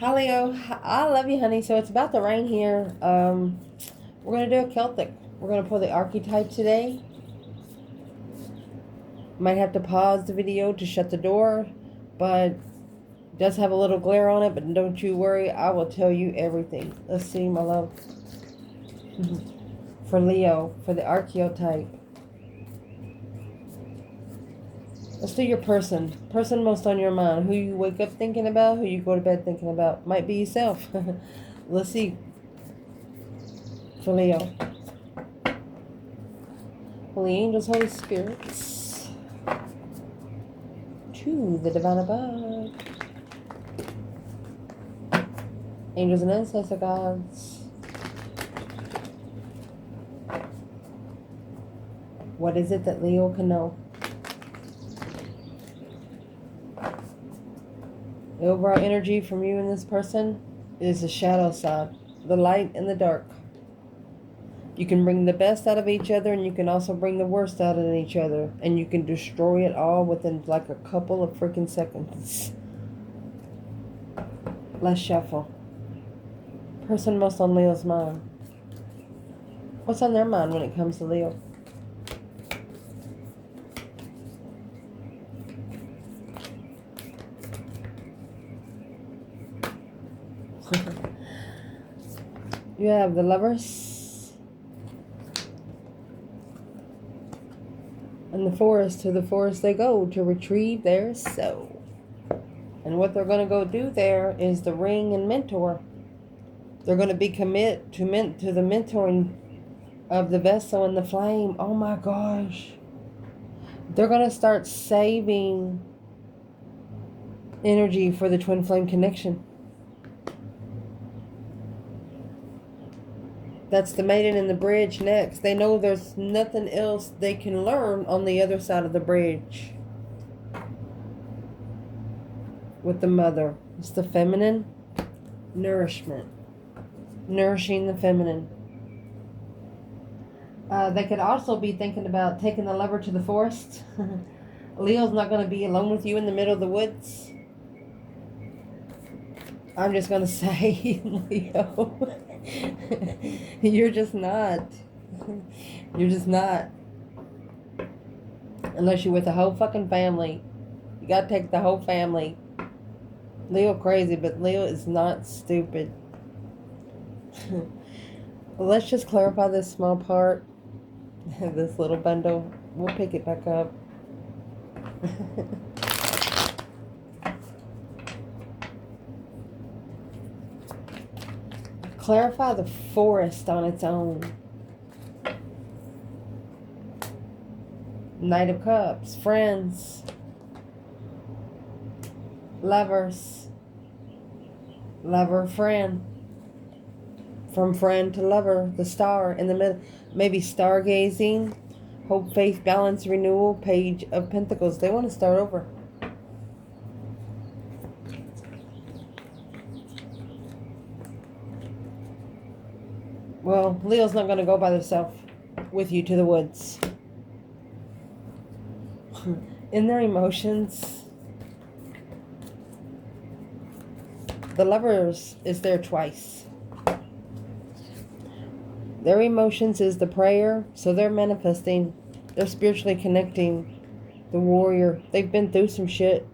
Hi Leo, I love you, honey. So it's about to rain here. We're gonna do a Celtic. We're gonna pull the archetype today. Might have to pause the video to shut the door, but it does have a little glare on it. But don't you worry, I will tell you everything. Let's see, my love. For Leo, for the archetype. Let's do your person. Person most on your mind. Who you wake up thinking about, who you go to bed thinking about. Might be yourself. Let's see. For Leo. Holy angels, Holy spirits. To the divine above. Angels and ancestor gods. What is it that Leo can know? The overall energy from you and this person is the shadow side, the light and the dark. You can bring the best out of each other, and you can also bring the worst out of each other, and you can destroy it all within like a couple of freaking seconds. Let's shuffle. Person most on Leo's mind. What's on their mind when it comes to Leo? You have the Lovers and the Forest. To the forest they go to retrieve their soul. And what they're going to go do there is the Ring and Mentor. They're going to be commit to the mentoring of the vessel and the flame. Oh my gosh. They're going to start saving energy for the twin flame connection. That's the maiden and the bridge next. They know there's nothing else they can learn on the other side of the bridge. With the mother. It's the feminine nourishment. Nourishing the feminine. They could also be thinking about taking the lover to the forest. Leo's not going to be alone with you in the middle of the woods. I'm just going to say, Leo, you're just not. You're just not. Unless you're with the whole fucking family. You got to take the whole family. Leo crazy, but Leo is not stupid. Let's just clarify this small part. This little bundle. We'll pick it back up. Clarify the forest on its own. Knight of Cups. Friends. Lovers. Lover, friend. From friend to lover. The star in the middle. Maybe stargazing. Hope, faith, balance, renewal. Page of Pentacles. They want to start over. Well, Leo's not going to go by themselves with you to the woods. In their emotions, the Lovers is there twice. Their emotions is the prayer, so they're manifesting. They're spiritually connecting. The warrior. They've been through some shit.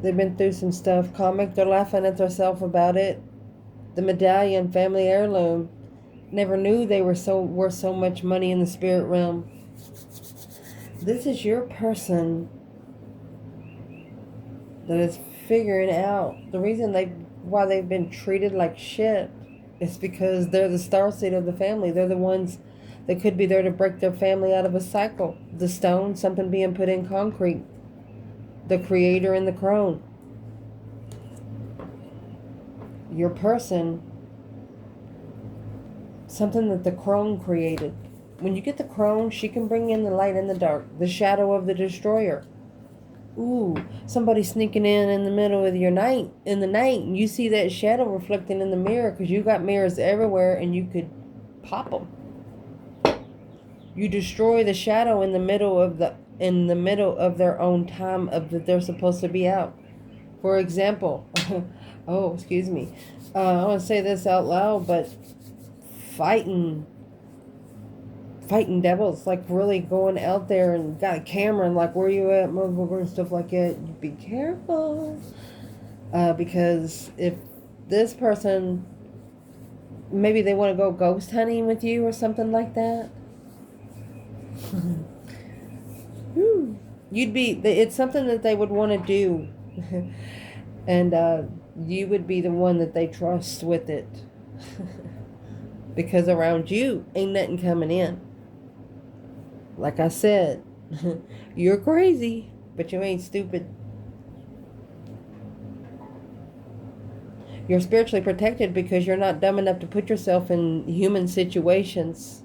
They've been through some stuff. Comic, they're laughing at themselves about it. The medallion, family heirloom. Never knew they were worth so much money in the spirit realm. This is your person that is figuring out the reason why they've been treated like shit is because they're the starseed of the family. They're the ones that could be there to break their family out of a cycle. The stone, something being put in concrete. The creator and the crone. Your person, something that the crone created. When you get the crone, she can bring in the light and the dark, the shadow of the destroyer. Ooh, somebody sneaking in the middle of your night, in the night, and you see that shadow reflecting in the mirror because you got mirrors everywhere and you could pop them. You destroy the shadow in the middle of the in the middle of their own time of that they're supposed to be out. For example, oh, excuse me. I want to say this out loud, but fighting devils, like really going out there and got a camera and like, where you at, motherfucker, and stuff like that. Be careful. Because if this person, maybe they want to go ghost hunting with you or something like that. It's something that they would want to do. And you would be the one that they trust with it. Because around you ain't nothing coming in. Like I said, you're crazy, but you ain't stupid. You're spiritually protected because you're not dumb enough to put yourself in human situations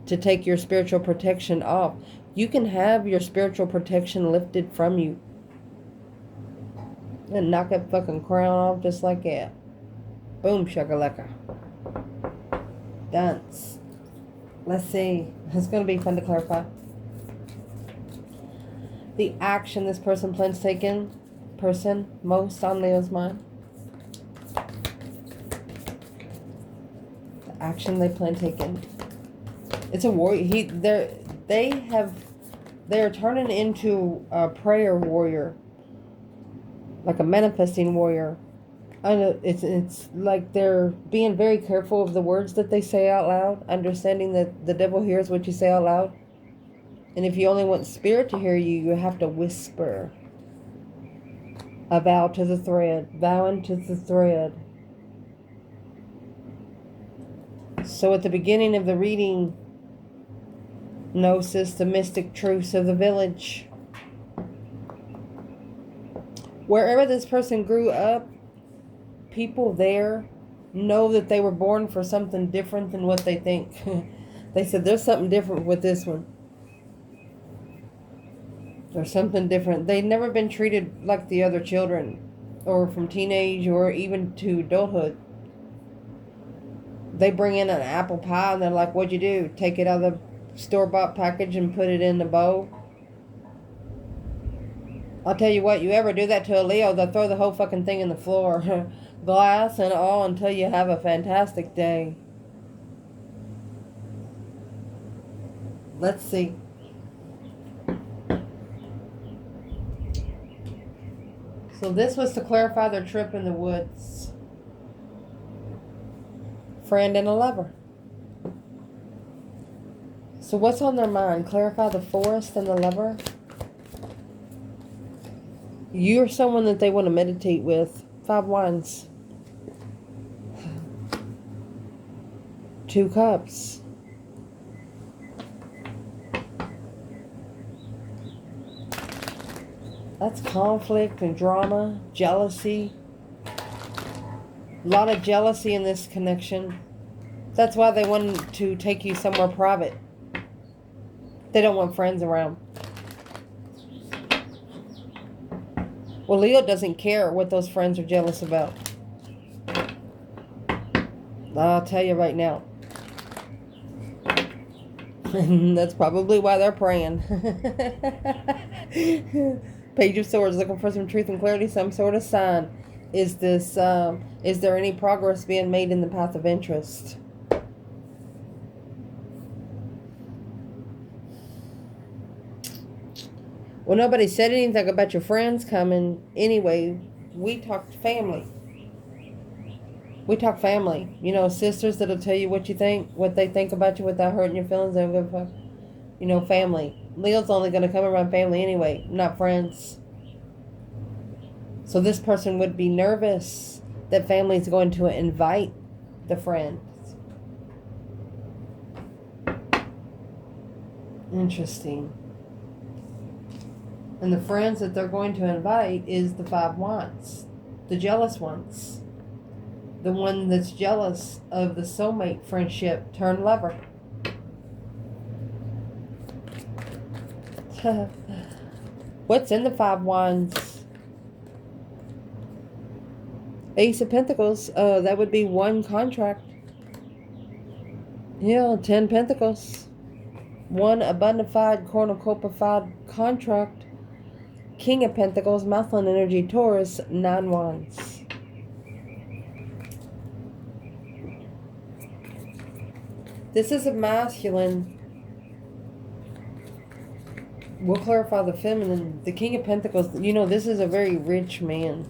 to take your spiritual protection off. You can have your spiritual protection lifted from you. And knock that fucking crown off just like that. Boom, shakalaka. Dance. Let's see. It's going to be fun to clarify. The action this person plans taking. Most on Leo's mind. The action they plan taking. It's a warrior. They're turning into a prayer warrior. Like a manifesting warrior. I know it's like they're being very careful of the words that they say out loud, understanding that the devil hears what you say out loud. And if you only want spirit to hear you, you have to whisper. A vow to the thread, vowing to the thread. So at the beginning of the reading, Gnosis, the mystic truths of the village. Wherever this person grew up, people there know that they were born for something different than what they think. They said, there's something different with this one. There's something different. They've never been treated like the other children, or from teenage or even to adulthood. They bring in an apple pie and they're like, what'd you do? Take it out of the store-bought package and put it in the bowl? I'll tell you what, you ever do that to a Leo, they'll throw the whole fucking thing in the floor. Glass and all, until you have a fantastic day. Let's see. So this was to clarify their trip in the woods. Friend and a lover. So what's on their mind? Clarify the forest and the lover. You're someone that they want to meditate with. 5 wands. 2 cups. That's conflict and drama, jealousy. A lot of jealousy in this connection. That's why they want to take you somewhere private. They don't want friends around. Well, Leo doesn't care what those friends are jealous about. I'll tell you right now. That's probably why they're praying. Page of Swords, looking for some truth and clarity, some sort of sign. Is there any progress being made in the path of interest? Well, nobody said anything about your friends coming. Anyway, we talked family. We talk family. You know, sisters that'll tell you what you think, what they think about you without hurting your feelings. They don't give a fuck. You know, family. Leo's only going to come around family anyway, not friends. So this person would be nervous that family's going to invite the friends. Interesting. And the friends that they're going to invite is the 5 wands. The jealous ones. The one that's jealous of the soulmate friendship turned lover. What's in the 5 wands? Ace of Pentacles. That would be 1 contract. Yeah, 10 Pentacles. One, a bona fide cornucopified contract. King of Pentacles, masculine energy, Taurus, 9 wands. This is a masculine. We'll clarify the feminine. The King of Pentacles, you know, this is a very rich man.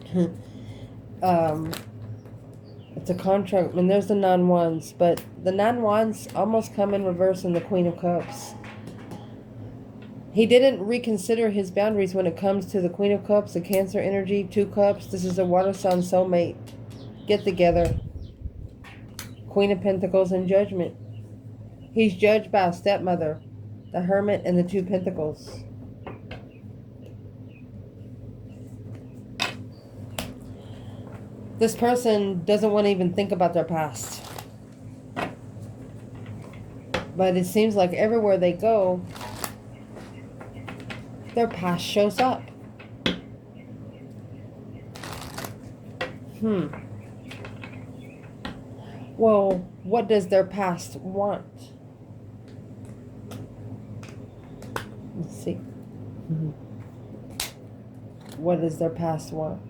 It's a contract. And there's the 9 wands. But the 9 wands almost come in reverse in the Queen of Cups. He didn't reconsider his boundaries when it comes to the Queen of Cups, the Cancer energy, 2 cups. This is a water sign soulmate. Get together. Queen of Pentacles and Judgment. He's judged by a stepmother, the Hermit, and the 2 Pentacles. This person doesn't want to even think about their past. But it seems like everywhere they go, their past shows up. Well, what does their past want? Let's see. What does their past want?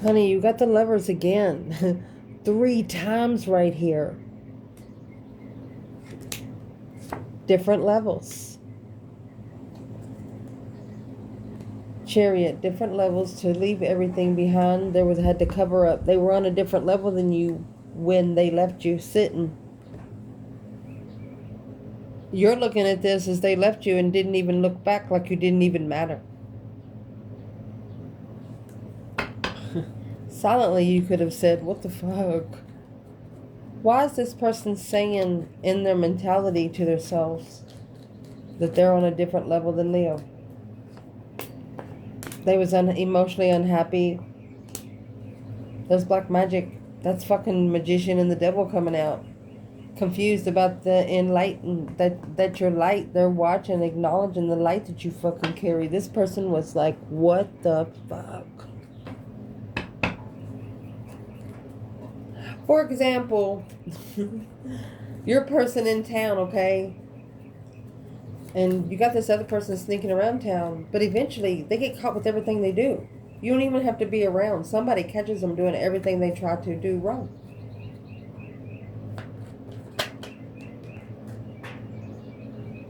Honey, you got the Lovers again. 3 times right here. Different levels. Chariot, different levels to leave everything behind. Had to cover up. They were on a different level than you when they left you sitting. You're looking at this as they left you and didn't even look back, like you didn't even matter. Silently, you could have said, what the fuck? Why is this person saying in their mentality to themselves that they're on a different level than Leo? They was emotionally unhappy. There's black magic. That's fucking magician and the devil coming out. Confused about the enlightened, that your light, they're watching, acknowledging the light that you fucking carry. This person was like, what the fuck? For example, you're a person in town, okay? And you got this other person sneaking around town, but eventually they get caught with everything they do. You don't even have to be around. Somebody catches them doing everything they try to do wrong.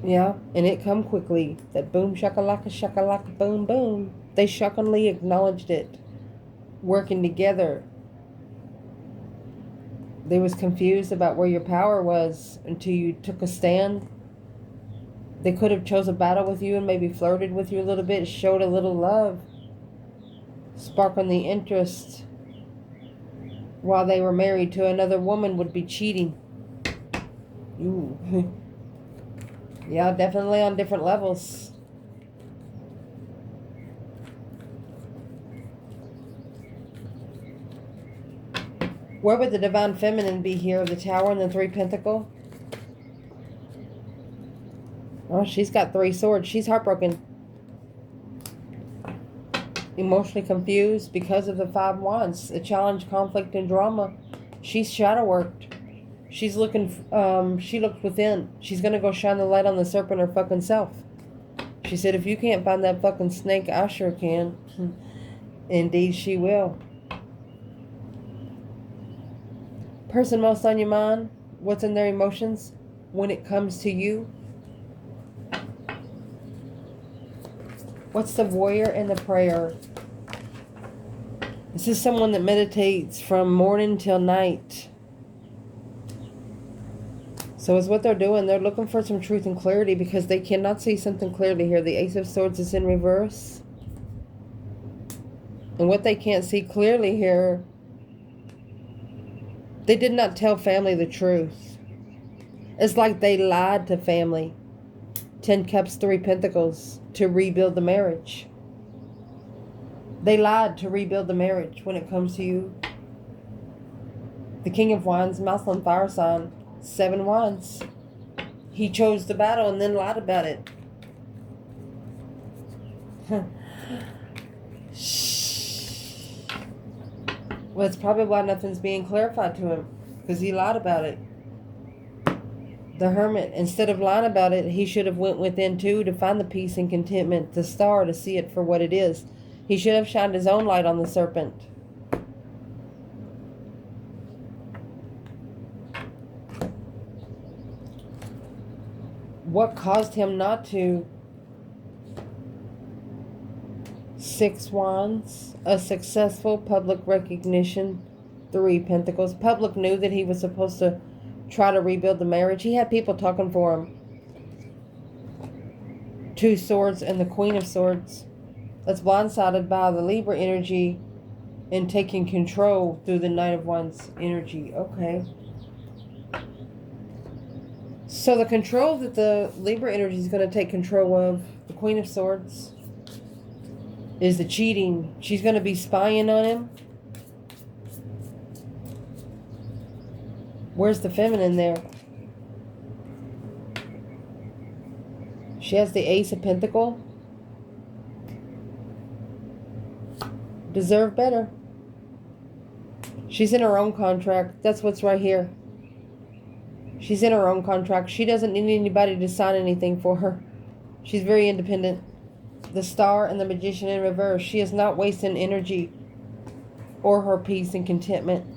Yeah, and it come quickly. That boom shakalaka boom boom. They shockingly acknowledged it. Working together. They was confused about where your power was until you took a stand. They could have chose a battle with you and maybe flirted with you a little bit, showed a little love, sparking the interest while they were married to another woman would be cheating. Ooh. Yeah, definitely on different levels. Where would the Divine Feminine be here? The Tower and the 3 Pentacle? Oh, she's got 3 swords. She's heartbroken. Emotionally confused because of the 5 wands. A challenge, conflict, and drama. She's shadow worked. She's looking, she looked within. She's going to go shine the light on the serpent her fucking self. She said, if you can't find that fucking snake, I sure can. Indeed, she will. Person most on your mind, what's in their emotions when it comes to you? What's the warrior and the prayer? This is someone that meditates from morning till night. So it's what they're doing. They're looking for some truth and clarity because they cannot see something clearly here. The Ace of Swords is in reverse. And what they can't see clearly here, they did not tell family the truth. It's like they lied to family. 10 Cups, 3 Pentacles to rebuild the marriage. They lied to rebuild the marriage when it comes to you. The King of Wands, masculine fire sign, 7 wands. He chose the battle and then lied about it. Well, it's probably why nothing's being clarified to him, because he lied about it. The Hermit, instead of lying about it, he should have went within too to find the peace and contentment, the star, to see it for what it is. He should have shined his own light on the serpent. What caused him not to? 6 Wands, a successful public recognition. 3 Pentacles. Public knew that he was supposed to try to rebuild the marriage. He had people talking for him. 2 Swords and the Queen of Swords. That's blindsided by the Libra energy and taking control through the Knight of Wands energy. Okay. So the control that the Libra energy is going to take control of, the Queen of Swords, is the cheating. She's going to be spying on him. Where's the feminine there? She has the Ace of Pentacles. Deserve better. She's in her own contract. That's what's right here. She's in her own contract. She doesn't need anybody to sign anything for her. She's very independent. The Star and the Magician in reverse. She is not wasting energy or her peace and contentment.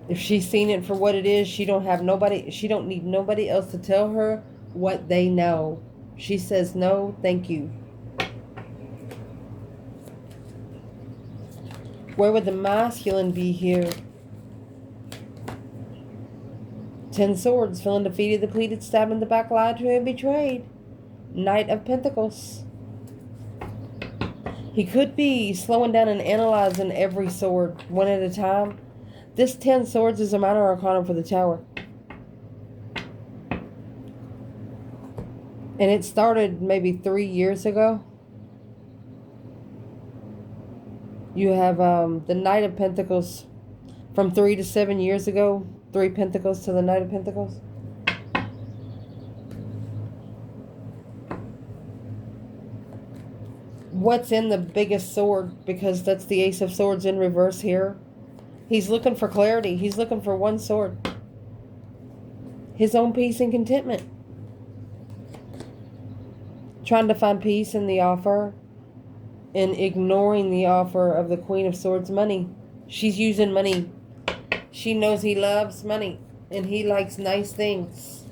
If she's seen it for what it is, she don't need nobody else to tell her what they know. She says, no, thank you. Where would the masculine be here? 10 Swords, feeling defeated, depleted, stabbed in the back, lied to, and betrayed. Knight of Pentacles. He could be slowing down and analyzing every sword one at a time. This 10 Swords is a minor arcana for the Tower. And it started maybe 3 years ago. You have the Knight of Pentacles from 3 to 7 years ago. 3 Pentacles to the Knight of Pentacles. What's in the biggest sword? Because that's the Ace of Swords in reverse here. He's looking for clarity. He's looking for one sword. His own peace and contentment. Trying to find peace in the offer and ignoring the offer of the Queen of Swords money. She's using money. She knows he loves money and he likes nice things.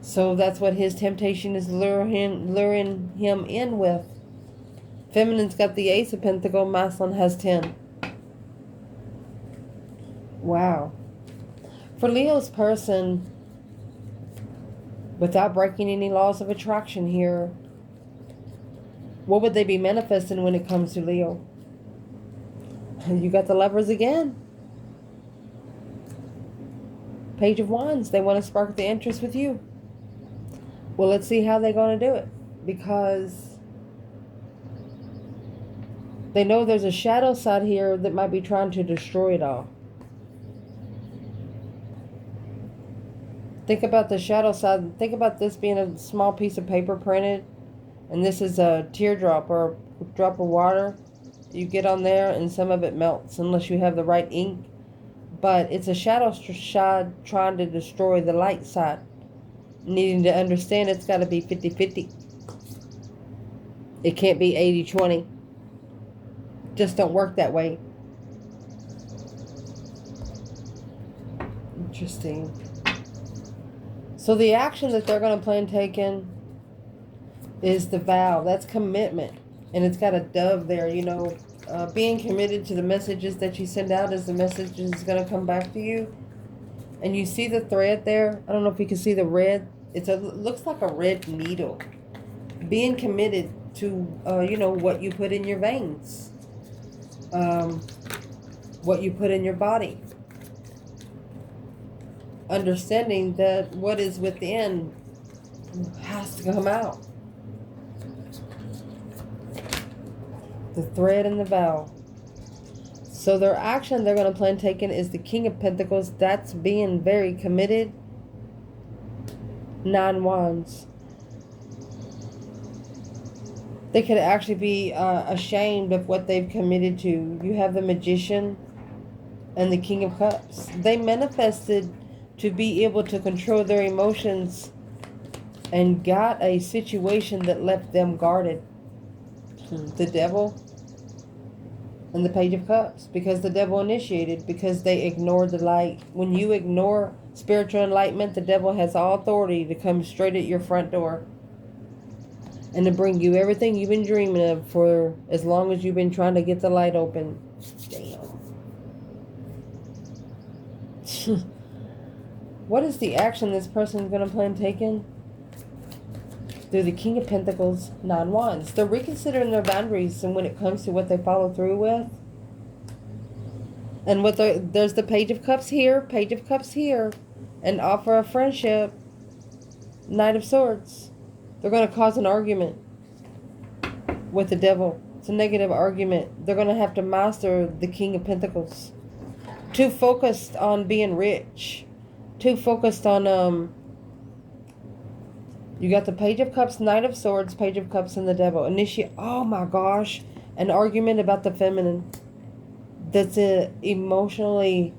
So that's what his temptation is luring him in with. Feminine's got the Ace of Pentacles. Masculine has 10. Wow. For Leo's person, without breaking any laws of attraction here, what would they be manifesting when it comes to Leo? You got the Lovers again. Page of Wands. They want to spark the interest with you. Well, let's see how they're going to do it. Because they know there's a shadow side here that might be trying to destroy it all. Think about the shadow side. Think about this being a small piece of paper printed. And this is a teardrop or a drop of water. You get on there and some of it melts unless you have the right ink. But it's a shadow side trying to destroy the light side. Needing to understand it's got to be 50-50. It can't be 80-20. Just don't work that way. Interesting. So the action that they're going to plan taking is the vow. That's commitment. And it's got a dove there, you know. Being committed to the messages that you send out as the message is going to come back to you. And you see the thread there. I don't know if you can see the red. It looks like a red needle. Being committed to, you know, what you put in your veins. What you put in your body. Understanding that what is within has to come out. The thread and the vow. So their action they're going to plan taking is the King of Pentacles. That's being very committed. 9 Wands. They could actually be ashamed of what they've committed to. You have the Magician and the King of Cups. They manifested to be able to control their emotions and got a situation that left them guarded. The devil and the Page of Cups, because the devil initiated, because they ignored the light. When you ignore spiritual enlightenment, the devil has all authority to come straight at your front door and to bring you everything you've been dreaming of for as long as you've been trying to get the light open. Damn. What is the action this person is going to plan taking? They're the King of Pentacles, 9 Wands. They're reconsidering their boundaries and when it comes to what they follow through with. And there's the Page of Cups here, Page of Cups here, and offer of friendship, Knight of Swords. They're going to cause an argument with the devil. It's a negative argument. They're going to have to master the King of Pentacles. Too focused on being rich. Too focused on, you got the Page of Cups, Knight of Swords, Page of Cups, and the devil. Oh my gosh, an argument about the feminine. That's emotionally,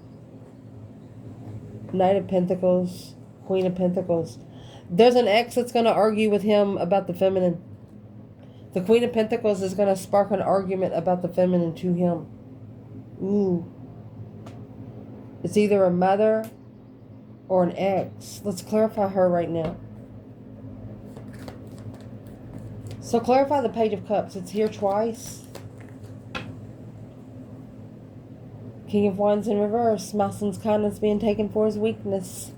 Knight of Pentacles, Queen of Pentacles. There's an ex that's going to argue with him about the feminine. The Queen of Pentacles is going to spark an argument about the feminine to him. Ooh. It's either a mother or an ex. Let's clarify her right now. So clarify the Page of Cups. It's here twice. King of Wands in reverse. Masculine's kindness being taken for his weakness.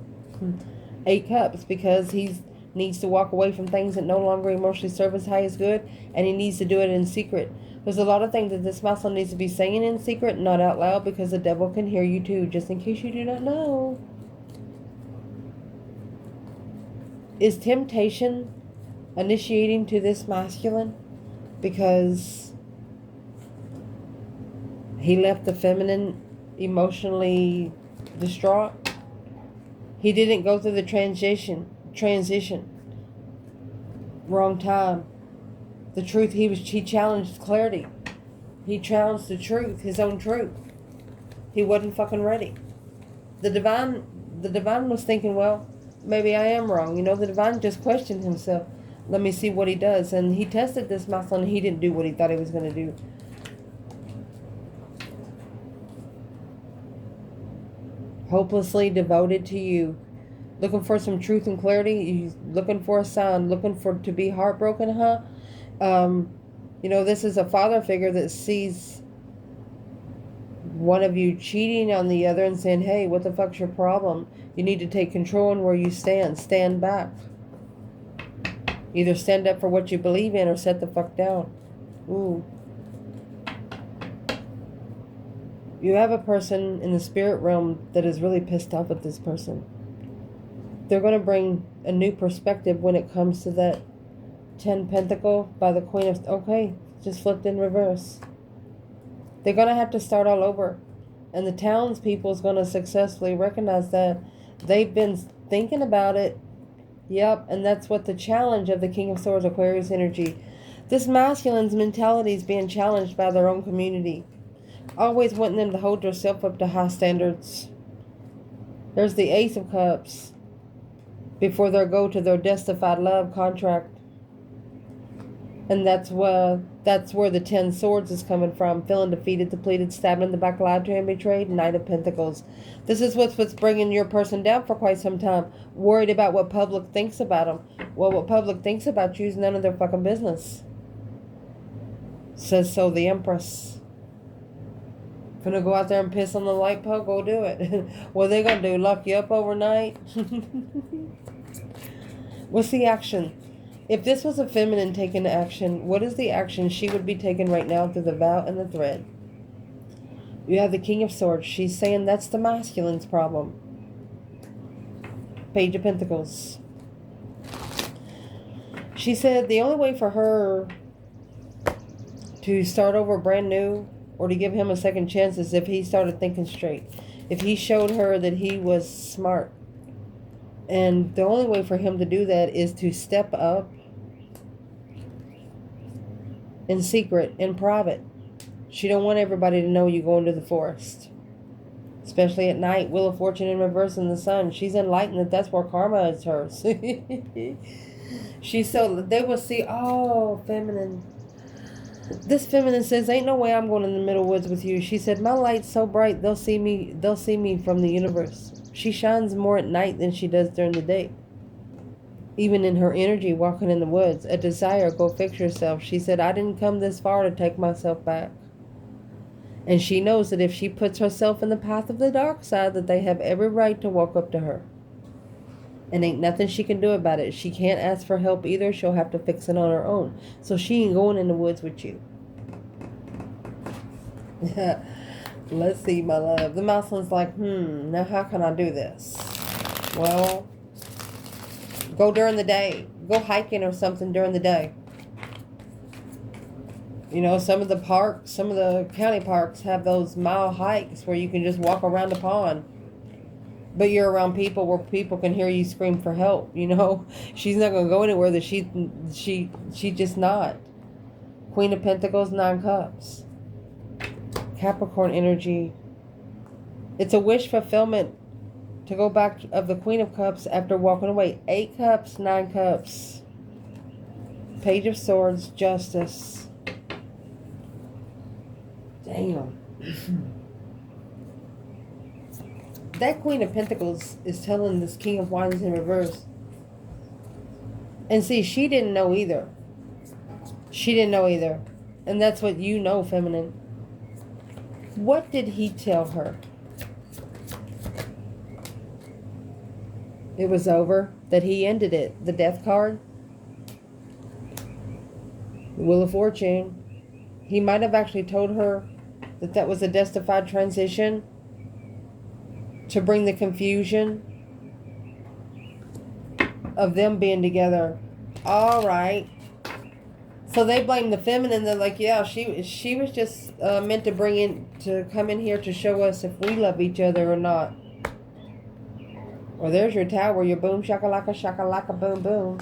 8 Cups, because he needs to walk away from things that no longer emotionally serve his highest good, and he needs to do it in secret. There's a lot of things that this masculine needs to be saying in secret, not out loud, because the devil can hear you too, just in case you do not know. Is temptation initiating to this masculine because he left the feminine emotionally distraught? He didn't go through the transition. Wrong time. The truth, he challenged clarity. He challenged the truth, his own truth. He wasn't fucking ready. The divine was thinking, well, maybe I am wrong. You know, the divine just questioned himself. Let me see what he does. And he tested this masculine and he didn't do what he thought he was going to do. Hopelessly devoted to you. Looking for some truth and clarity. You looking for a sign. Looking for to be heartbroken, huh? You know, this is a father figure that sees one of you cheating on the other and saying, hey, what the fuck's your problem? You need to take control in where you stand. Stand back. Either stand up for what you believe in or set the fuck down. Ooh. You have a person in the spirit realm that is really pissed off at this person. They're going to bring a new perspective when it comes to that 10 Pentacle by the Queen of... Okay, just flipped in reverse. They're going to have to start all over. And the townspeople is going to successfully recognize that. They've been thinking about it. Yep, and that's what the challenge of the King of Swords, Aquarius energy. This masculine's mentality is being challenged by their own community. Always wanting them to hold themselves up to high standards. There's the Ace of Cups. Before they go to their justified love contract. And that's where the 10 Swords is coming from. Feeling defeated, depleted, stabbed in the back, lied to and betrayed. Knight of Pentacles. This is what's bringing your person down for quite some time. Worried about what public thinks about them. Well, what public thinks about you is none of their fucking business. Says so the Empress. Gonna go out there and piss on the light pole? Go do it. What are they gonna do? Lock you up overnight? What's the action? If this was a feminine taking action, what is the action she would be taking right now through the vow and the thread? You have the King of Swords. She's saying that's the masculine's problem. Page of Pentacles. She said the only way for her to start over brand new or to give him a second chance is if he started thinking straight. If he showed her that he was smart. And the only way for him to do that is to step up in secret, in private. She don't want everybody to know you go into the forest. especially at night. Wheel of Fortune in reverse in the sun. She's enlightened that that's where karma is hers. She's so, they will see, oh, feminine. This feminine says, ain't no way I'm going in the middle woods with you. She said, my light's so bright, they'll see me from the universe. She shines more at night than she does during the day. Even in her energy, walking in the woods. A desire, go fix yourself. She said, I didn't come this far to take myself back. And she knows that if she puts herself in the path of the dark side, that they have every right to walk up to her. And ain't nothing she can do about it. She can't ask for help either. She'll have to fix it on her own. So she ain't going in the woods with you. Let's see, my love. The mouse one's like, now how can I do this? Well, go during the day. Go hiking or something during the day. You know, some of the parks, some of the county parks have those mile hikes where you can just walk around a pond. But you're around people where people can hear you scream for help, you know. She's not going to go anywhere that she just not. Queen of Pentacles, 9 cups. Capricorn energy. It's a wish fulfillment to go back of the Queen of Cups after walking away. 8 cups, 9 cups. Page of Swords, Justice. Damn. That Queen of Pentacles is telling this King of Wands in reverse. And see, she didn't know either. She didn't know either. And that's what you know, feminine. What did he tell her? It was over. That he ended it. The Death card. The Wheel of Fortune. He might have actually told her that that was a justified transition to bring the confusion of them being together. All right. So they blame the feminine. They're like, yeah, she was just meant to come in here to show us if we love each other or not. Or there's your tower, your boom shakalaka boom boom.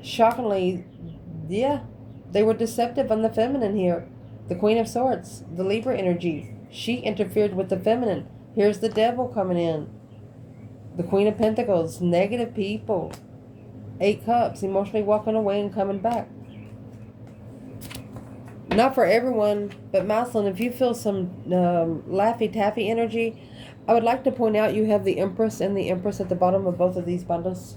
Shockingly, yeah, they were deceptive on the feminine here. The Queen of Swords, the Libra energy. She interfered with the feminine. Here's the devil coming in. The Queen of Pentacles, negative people. 8 cups, emotionally walking away and coming back. Not for everyone, but Mouseland, if you feel some Laffy Taffy energy, I would like to point out you have the Empress and the Empress at the bottom of both of these bundles.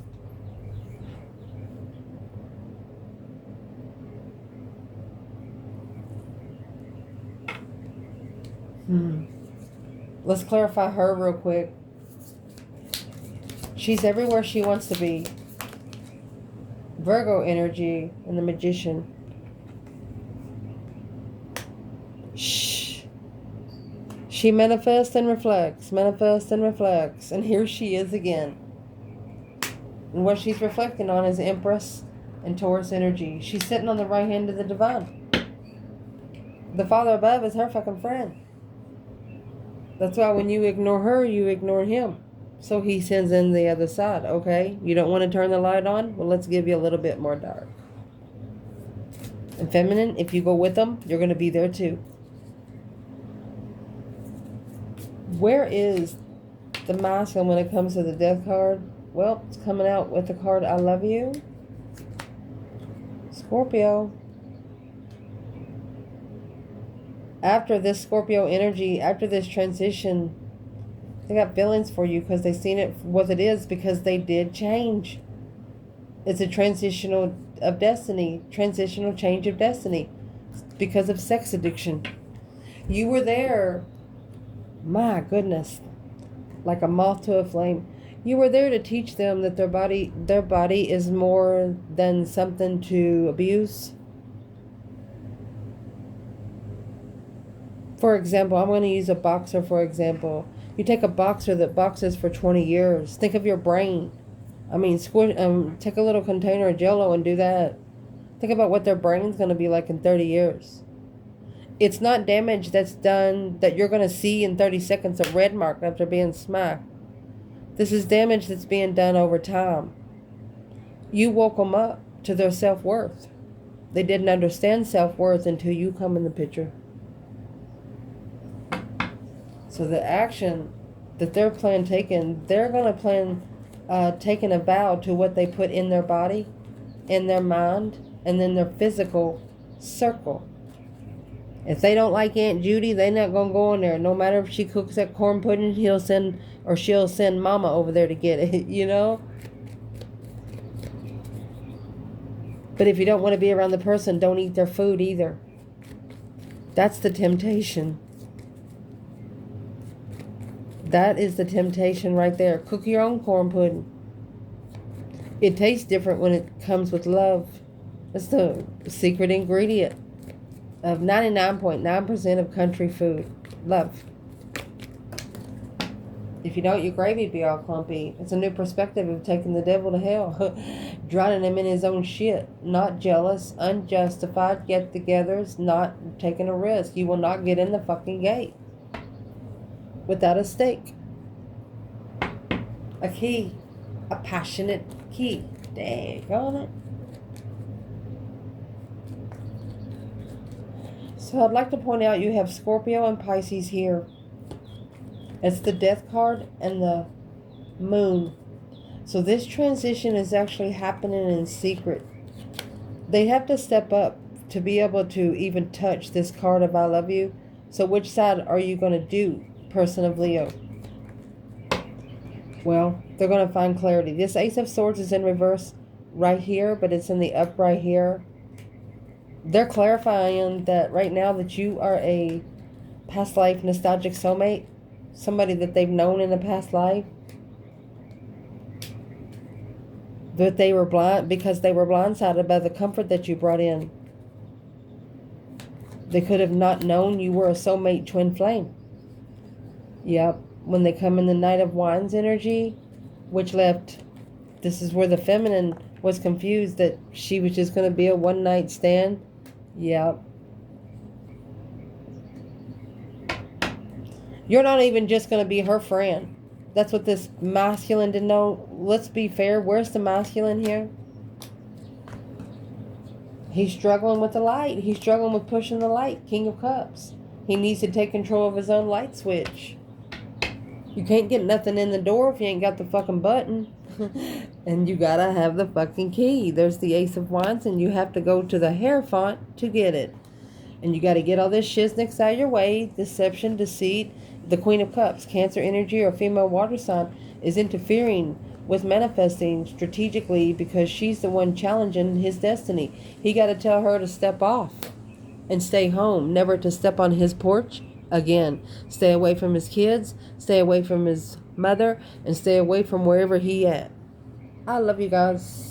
Let's clarify her real quick. She's everywhere she wants to be. Virgo energy and the Magician. Shh. She manifests and reflects, and here she is again. And what she's reflecting on is Empress and Taurus energy. She's sitting on the right hand of the Divine. The Father above is her fucking friend. That's why when you ignore her, you ignore him. So he sends in the other side, okay? You don't want to turn the light on? Well, let's give you a little bit more dark. And feminine, if you go with them, you're going to be there too. Where is the masculine when it comes to the Death card? Well, it's coming out with the card, I love you. Scorpio. After this Scorpio energy, after this transition, they got feelings for you because they've seen it for what it is, because they did change. It's a transitional of destiny, transitional change of destiny because of sex addiction. You were there, my goodness, like a moth to a flame. You were there to teach them that their body is more than something to abuse. For example, I'm going to use a boxer for example. You take a boxer that boxes for 20 years. Think of your brain. I mean, take a little container of Jell-O and do that. Think about what their brain's going to be like in 30 years. It's not damage that's done that you're going to see in 30 seconds, a red mark after being smacked. This is damage that's being done over time. You woke them up to their self-worth. They didn't understand self-worth until you come in the picture. So the action that they're taking, they're going to plan taking a vow to what they put in their body, in their mind, and then their physical circle. If they don't like Aunt Judy, they're not going to go in there. No matter if she cooks that corn pudding, she'll send Mama over there to get it, you know? But if you don't want to be around the person, don't eat their food either. That's the temptation. That is the temptation right there. Cook your own corn pudding. It tastes different when it comes with love. That's the secret ingredient of 99.9% of country food. Love. If you don't, your gravy'd be all clumpy. It's a new perspective of taking the devil to hell. Drowning him in his own shit. Not jealous, unjustified get-togethers, not taking a risk. You will not get in the fucking gate without a stake. A key. A passionate key. Daggone it. So I'd like to point out you have Scorpio and Pisces here. It's the Death card and the Moon. So this transition is actually happening in secret. They have to step up to be able to even touch this card of I love you. So which side are you going to do, person of Leo? Well, they're going to find clarity. This Ace of Swords is in reverse right here, but it's in the upright here. They're clarifying that right now that you are a past life nostalgic soulmate. Somebody that they've known in a past life. That they were blind because they were blindsided by the comfort that you brought in. They could have not known you were a soulmate twin flame. Yep. When they come in the Knight of Wands energy, which left, this is where the feminine was confused that she was just going to be a one-night stand. Yep. You're not even just going to be her friend. That's what this masculine didn't know. Let's be fair. Where's the masculine here? He's struggling with the light. He's struggling with pushing the light. King of Cups. He needs to take control of his own light switch. You can't get nothing in the door if you ain't got the fucking button. And you gotta have the fucking key. There's the Ace of Wands, and you have to go to the Hierophant to get it. And you gotta get all this shiznix out of your way. Deception, deceit. The Queen of Cups, Cancer energy or female water sign, is interfering with manifesting strategically because she's the one challenging his destiny. He got to tell her to step off and stay home, never to step on his porch again. Stay away from his kids, stay away from his mother, and stay away from wherever he at. I love you guys.